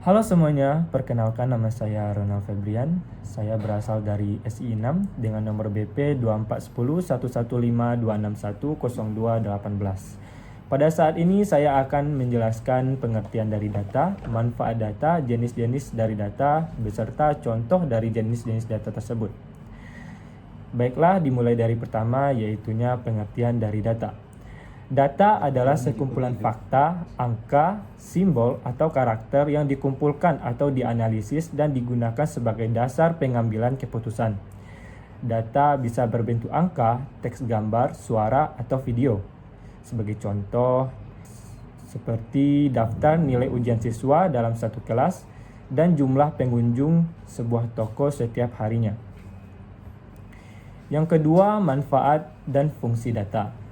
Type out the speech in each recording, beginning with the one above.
Halo semuanya, perkenalkan nama saya Ronald Febrian. Saya berasal dari SI 6 dengan nomor BP 24101126100218. Pada saat ini saya akan menjelaskan pengertian dari data, manfaat data, jenis-jenis dari data, beserta contoh dari jenis-jenis data tersebut. Baiklah, dimulai dari pertama, yaitunya pengertian dari data. Data adalah sekumpulan fakta, angka, simbol, atau karakter yang dikumpulkan atau dianalisis dan digunakan sebagai dasar pengambilan keputusan. Data bisa berbentuk angka, teks gambar, suara, atau video. Sebagai contoh, seperti daftar nilai ujian siswa dalam satu kelas dan jumlah pengunjung sebuah toko setiap harinya. Yang kedua, manfaat dan fungsi data.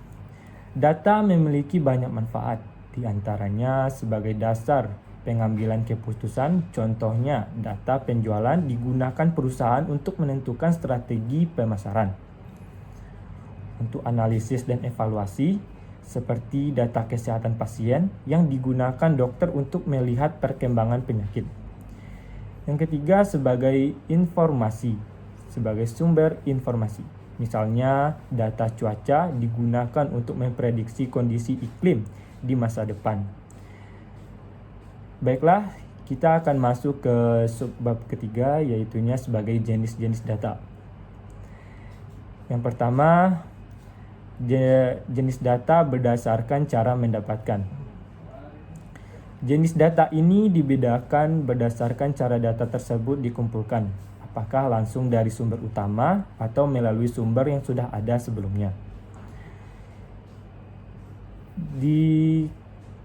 Data memiliki banyak manfaat, di antaranya sebagai dasar pengambilan keputusan. Contohnya, data penjualan digunakan perusahaan untuk menentukan strategi pemasaran. Untuk analisis dan evaluasi, seperti data kesehatan pasien yang digunakan dokter untuk melihat perkembangan penyakit. Yang ketiga, sebagai informasi, sebagai sumber informasi. Misalnya, data cuaca digunakan untuk memprediksi kondisi iklim di masa depan. Baiklah, kita akan masuk ke subbab ketiga, yaitunya sebagai jenis-jenis data. Yang pertama, jenis data berdasarkan cara mendapatkan. Jenis data ini dibedakan berdasarkan cara data tersebut dikumpulkan. Apakah langsung dari sumber utama atau melalui sumber yang sudah ada sebelumnya. Di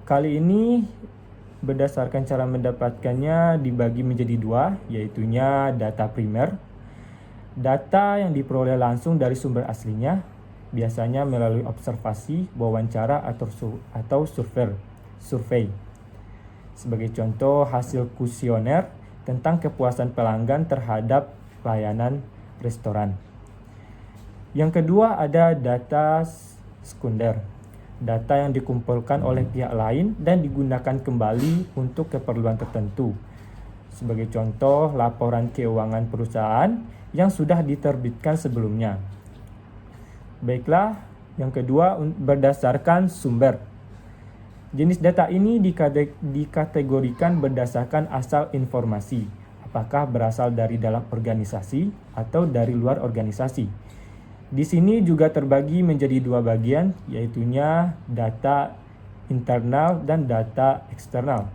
kali ini berdasarkan cara mendapatkannya dibagi menjadi dua, yaitunya data primer. Data yang diperoleh langsung dari sumber aslinya, biasanya melalui observasi, wawancara, atau survei. Sebagai contoh, hasil kuesioner tentang kepuasan pelanggan terhadap layanan restoran. Yang kedua ada data sekunder. Data yang dikumpulkan oleh pihak lain dan digunakan kembali untuk keperluan tertentu. Sebagai contoh, laporan keuangan perusahaan yang sudah diterbitkan sebelumnya. Baiklah, yang kedua berdasarkan sumber. Jenis data ini dikategorikan berdasarkan asal informasi, apakah berasal dari dalam organisasi atau dari luar organisasi. Di sini juga terbagi menjadi dua bagian, yaitunya data internal dan data eksternal.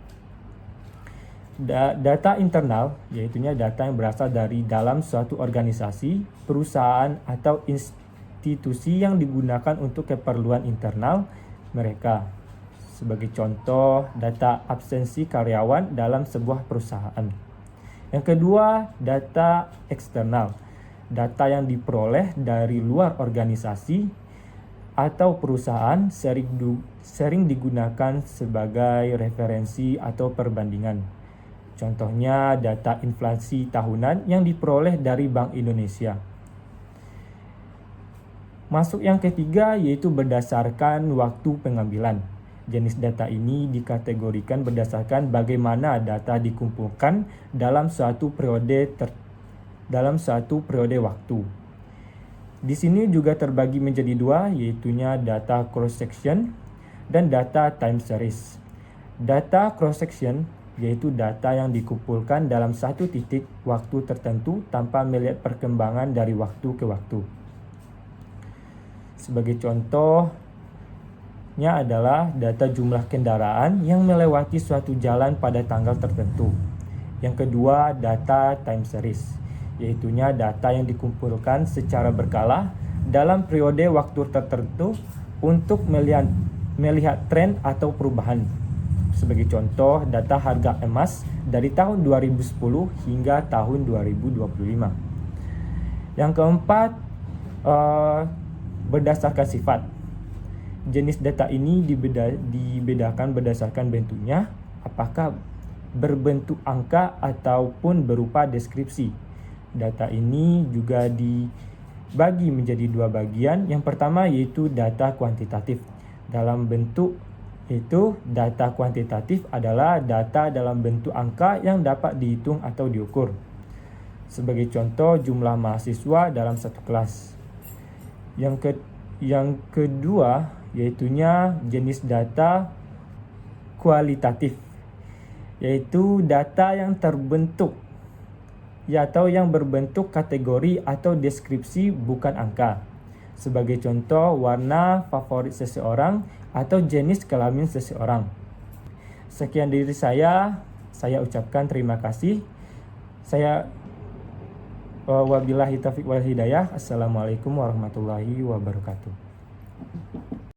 Data internal, yaitunya data yang berasal dari dalam suatu organisasi, perusahaan, atau institusi yang digunakan untuk keperluan internal mereka. Sebagai contoh, data absensi karyawan dalam sebuah perusahaan. Yang kedua, data eksternal. Data yang diperoleh dari luar organisasi atau perusahaan sering digunakan sebagai referensi atau perbandingan. Contohnya, data inflasi tahunan yang diperoleh dari Bank Indonesia. Masuk yang ketiga, yaitu berdasarkan waktu pengambilan. Jenis data ini dikategorikan berdasarkan bagaimana data dikumpulkan dalam suatu periode waktu. Di sini juga terbagi menjadi dua, yaitunya data cross-section dan data time series. Data cross-section yaitu data yang dikumpulkan dalam satu titik waktu tertentu tanpa melihat perkembangan dari waktu ke waktu. Sebagai contohnya adalah data jumlah kendaraan yang melewati suatu jalan pada tanggal tertentu. Yang kedua, data time series, yaitunya data yang dikumpulkan secara berkala dalam periode waktu tertentu untuk melihat tren atau perubahan. Sebagai contoh, data harga emas dari tahun 2010 hingga tahun 2025. Yang keempat, berdasarkan sifat. Jenis data ini dibedakan berdasarkan bentuknya, apakah berbentuk angka ataupun berupa deskripsi. Data ini juga dibagi menjadi dua bagian. Yang pertama yaitu data kuantitatif dalam bentuk Itu data kuantitatif adalah data dalam bentuk angka yang dapat dihitung atau diukur. Sebagai contoh, jumlah mahasiswa dalam satu kelas. Yang kedua yaitunya jenis data kualitatif, yaitu data yang terbentuk atau yang berbentuk kategori atau deskripsi bukan angka. Sebagai contoh, warna favorit seseorang atau jenis kelamin seseorang. Sekian dari saya ucapkan terima kasih. Wabillahi taufiq wal hidayah. Assalamualaikum warahmatullahi wabarakatuh.